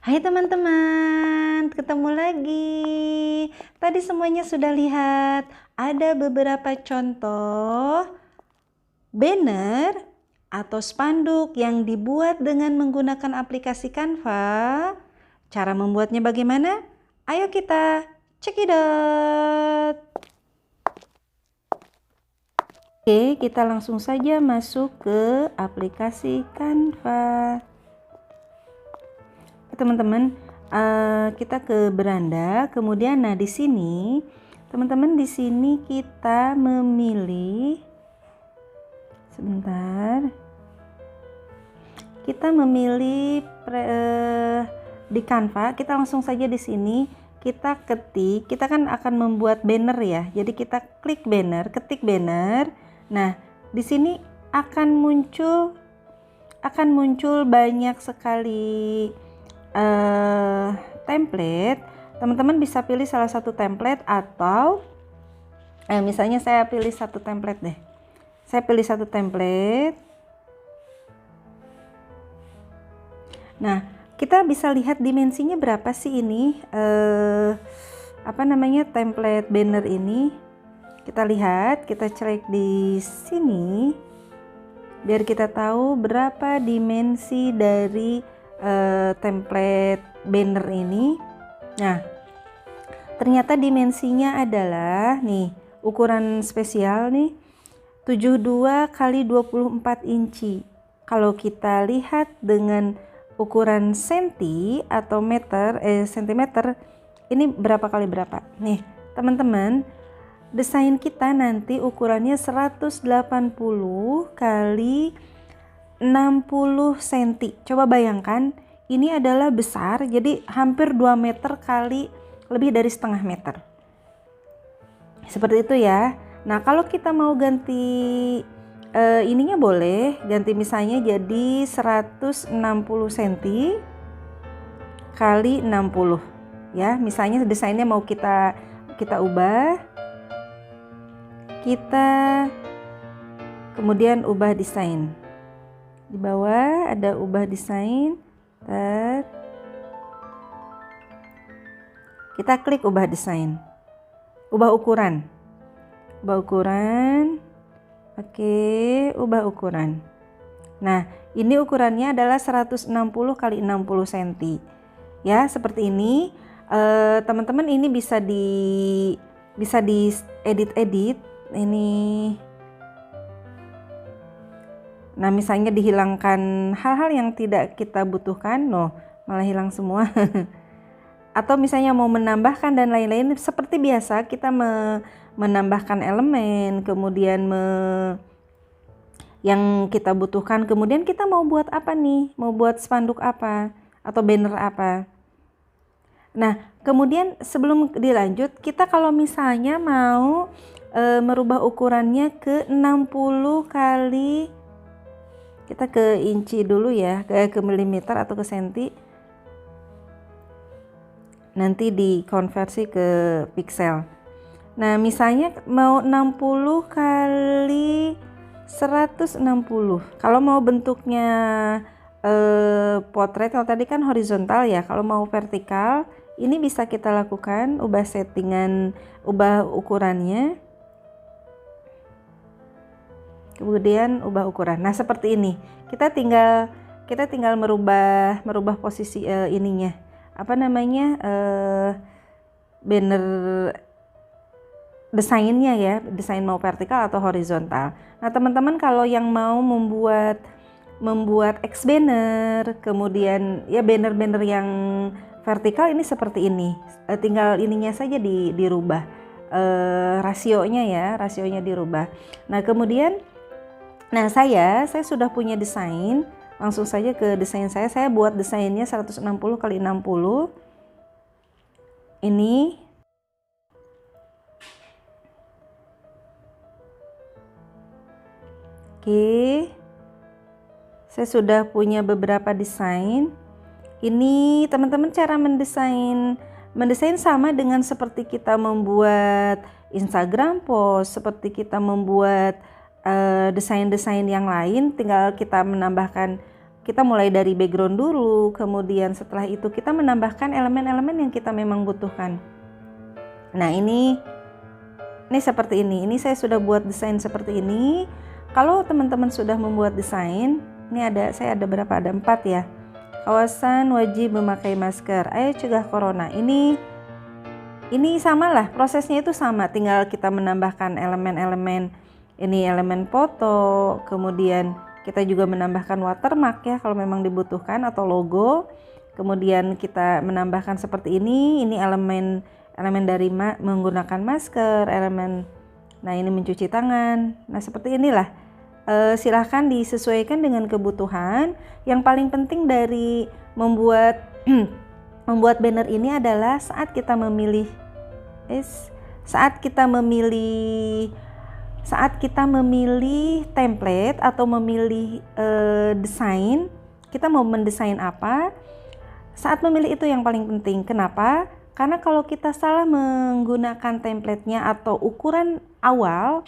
Hai teman-teman, ketemu lagi. Tadi semuanya sudah lihat, ada beberapa contoh banner atau spanduk yang dibuat dengan menggunakan aplikasi Canva. Cara membuatnya bagaimana? Ayo kita cekidot. Oke, kita langsung saja masuk ke aplikasi Canva. Teman-teman, kita ke beranda, kemudian di sini teman-teman, di sini kita memilih, sebentar, kita memilih di Canva. Kita langsung saja di sini kita ketik, kita kan akan membuat banner ya, jadi kita klik banner, ketik banner. Nah, di sini akan muncul banyak sekali template. Teman-teman bisa pilih salah satu template, atau misalnya saya pilih satu template deh. Saya pilih satu template. Nah, kita bisa lihat dimensinya berapa sih ini, template banner ini. Kita lihat, kita cek di sini biar kita tahu berapa dimensi dari template banner ini. Nah, ternyata dimensinya adalah nih, ukuran spesial nih 72 kali 24 inci. Kalau kita lihat dengan ukuran senti atau sentimeter, ini berapa kali berapa? Nih, teman-teman, desain kita nanti ukurannya 180 kali 60 cm. Coba bayangkan, ini adalah besar, jadi hampir 2 meter kali lebih dari setengah meter. Seperti itu ya. Nah, kalau kita mau ganti ininya boleh ganti, misalnya jadi 160 cm kali 60 ya. Misalnya desainnya mau kita ubah. Kita kemudian ubah desain. Di bawah ada ubah desain. Kita klik ubah desain. Ubah ukuran. Oke, ubah ukuran. Nah, ini ukurannya adalah 160 kali 60 cm. Ya, seperti ini. Teman-teman, ini bisa di edit ini. Nah, misalnya dihilangkan hal-hal yang tidak kita butuhkan, malah hilang semua. Atau misalnya mau menambahkan dan lain-lain, seperti biasa kita menambahkan elemen, kemudian yang kita butuhkan, kemudian kita mau buat apa nih? Mau buat spanduk apa atau banner apa? Nah, kemudian sebelum dilanjut, kita kalau misalnya mau merubah ukurannya ke 60 kali, kita ke inci dulu ya, ke milimeter atau ke senti. Nanti dikonversi ke piksel. Nah, misalnya mau 60 kali 160. Kalau mau bentuknya potret, kalau tadi kan horizontal ya. Kalau mau vertikal, ini bisa kita lakukan, ubah settingan, ubah ukurannya. Kemudian ubah ukuran. Nah, seperti ini. Kita tinggal merubah posisi ininya. Banner desainnya ya, desain mau vertikal atau horizontal. Nah, teman-teman kalau yang mau membuat X banner, kemudian ya banner-banner yang vertikal ini seperti ini. Tinggal ininya saja dirubah. Rasionya dirubah. Nah, kemudian saya sudah punya desain. Langsung saja ke desain saya buat desainnya 160 kali 60. Ini. Oke. Saya sudah punya beberapa desain. Ini teman-teman, cara mendesain sama dengan seperti kita membuat Instagram post, seperti kita membuat desain-desain yang lain. Tinggal kita menambahkan kita mulai dari background dulu, kemudian setelah itu kita menambahkan elemen-elemen yang kita memang butuhkan. Nah ini seperti ini. Ini saya sudah buat desain seperti ini. Kalau teman-teman sudah membuat desain, ini saya ada berapa? Ada 4 ya. Kawasan wajib memakai masker. Ayo cegah corona. Ini samalah, prosesnya itu sama. Tinggal kita menambahkan elemen-elemen. Ini elemen foto, kemudian kita juga menambahkan watermark ya kalau memang dibutuhkan, atau logo. Kemudian kita menambahkan seperti ini elemen dari menggunakan masker, nah ini mencuci tangan. Nah seperti inilah. Silahkan disesuaikan dengan kebutuhan. Yang paling penting dari membuat banner ini adalah saat kita memilih template atau memilih desain, kita mau mendesain apa, saat memilih itu yang paling penting. Kenapa? Karena kalau kita salah menggunakan template-nya atau ukuran awal,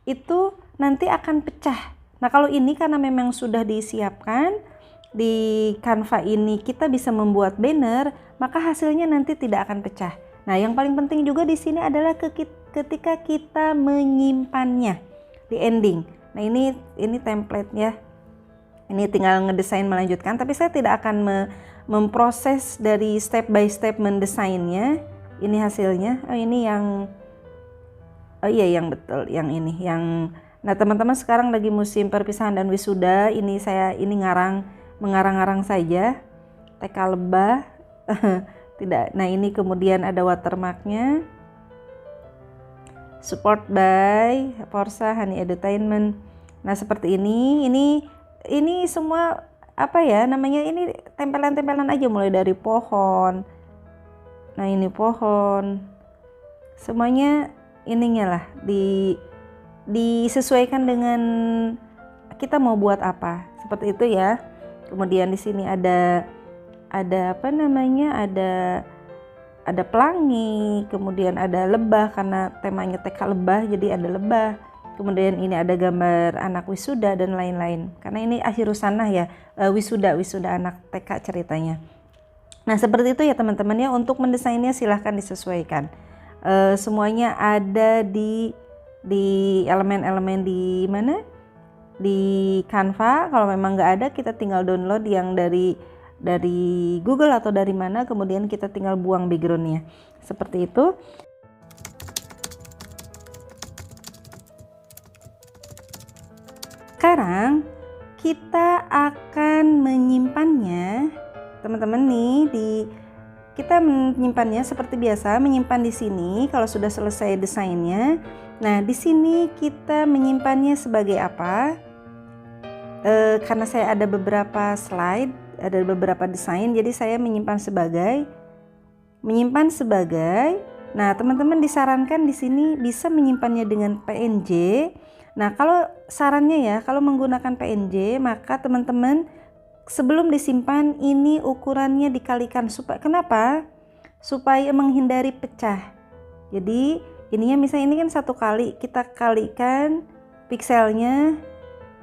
itu nanti akan pecah. Nah kalau ini karena memang sudah disiapkan di Canva ini, kita bisa membuat banner, maka hasilnya nanti tidak akan pecah. Nah yang paling penting juga di sini adalah ketika kita menyimpannya di ending. Nah ini template ya. Ini tinggal ngedesain melanjutkan, tapi saya tidak akan memproses dari step by step mendesainnya. Ini hasilnya. Yang betul, yang ini yang. Nah teman-teman sekarang lagi musim perpisahan dan wisuda. Ini mengarang-arang saja. TK lebah. Tidak. Nah ini kemudian ada watermarknya. Support by Forza Honey Entertainment. Nah seperti ini semua ini tempelan-tempelan aja, mulai dari pohon. Nah ini pohon. Semuanya ininya lah disesuaikan dengan kita mau buat apa. Seperti itu ya. Kemudian di sini ada pelangi, kemudian ada lebah karena temanya TK lebah, jadi ada lebah. Kemudian ini ada gambar anak wisuda dan lain-lain. Karena ini akhirus sanah ya, wisuda anak TK ceritanya. Nah seperti itu ya teman-teman ya. Untuk mendesainnya silahkan disesuaikan. Semuanya ada di elemen-elemen di mana? Di Canva. Kalau memang nggak ada, kita tinggal download yang dari Google atau dari mana, kemudian kita tinggal buang backgroundnya. Seperti itu. Sekarang kita akan menyimpannya, teman-teman kita menyimpannya seperti biasa, menyimpan di sini kalau sudah selesai desainnya. Nah, di sini kita menyimpannya sebagai apa? Karena saya ada beberapa slide, ada beberapa desain, jadi saya menyimpan sebagai. Nah, teman-teman disarankan di sini bisa menyimpannya dengan PNG. Nah, kalau sarannya ya, kalau menggunakan PNG, maka teman-teman sebelum disimpan ini ukurannya dikalikan. Kenapa? Supaya menghindari pecah. Jadi ininya misalnya ini kan 1 kali, kita kalikan pikselnya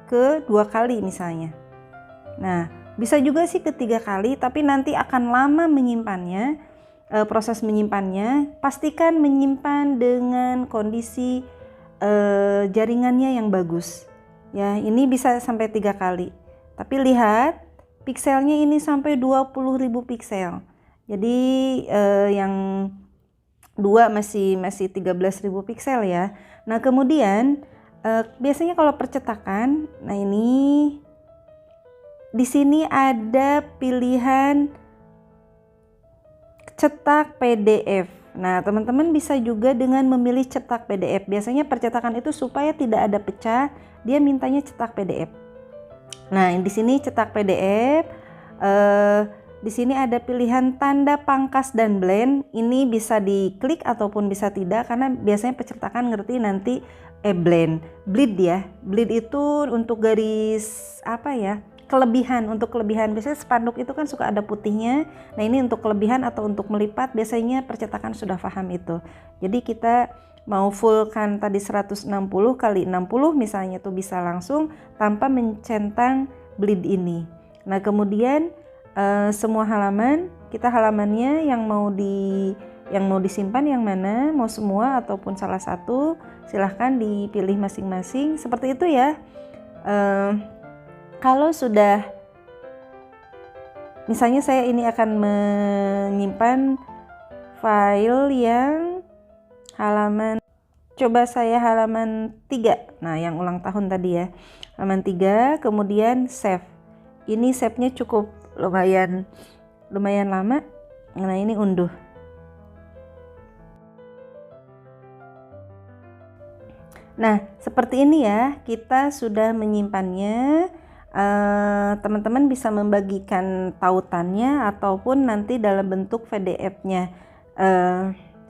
ke 2 kali misalnya. Nah, bisa juga sih ke 3 kali, tapi nanti akan lama menyimpannya. Proses menyimpannya, pastikan menyimpan dengan kondisi jaringannya yang bagus. Ya, ini bisa sampai 3 kali. Tapi lihat, pikselnya ini sampai 20.000 piksel. Jadi yang 2 masih 13.000 piksel ya. Nah, kemudian biasanya kalau percetakan, nah ini di sini ada pilihan cetak PDF. Nah, teman-teman bisa juga dengan memilih cetak PDF. Biasanya percetakan itu supaya tidak ada pecah, dia mintanya cetak PDF. Nah, di sini cetak PDF. Di sini ada pilihan tanda pangkas dan blend. Ini bisa diklik ataupun bisa tidak, karena biasanya percetakan ngerti nanti bleed ya. Bleed itu untuk garis untuk kelebihan. Biasanya spanduk itu kan suka ada putihnya. Nah, ini untuk kelebihan atau untuk melipat, biasanya percetakan sudah paham itu. Jadi kita mau fullkan tadi 160 kali 60 misalnya, tuh bisa langsung tanpa mencentang bleed ini. Nah, kemudian semua halaman, kita halamannya yang mau disimpan yang mana, mau semua ataupun salah satu, silahkan dipilih masing-masing seperti itu ya. Kalau sudah, misalnya saya ini akan menyimpan file yang halaman, coba saya halaman 3, nah yang ulang tahun tadi ya, halaman 3, kemudian save. Ini save-nya cukup lumayan lama. Nah, ini unduh. Nah, seperti ini ya, kita sudah menyimpannya. Teman-teman bisa membagikan tautannya ataupun nanti dalam bentuk PDF-nya,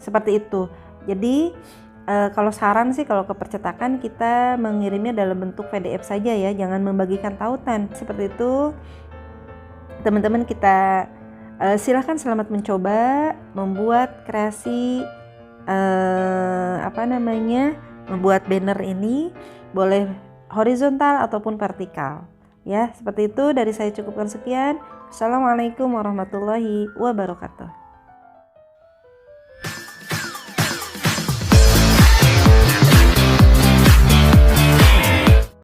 seperti itu. Jadi kalau saran sih, kalau ke percetakan kita mengirimnya dalam bentuk PDF saja ya, jangan membagikan tautan seperti itu. Teman-teman kita silahkan selamat mencoba membuat kreasi membuat banner ini, boleh horizontal ataupun vertikal ya. Seperti itu, dari saya cukupkan sekian. Assalamualaikum warahmatullahi wabarakatuh.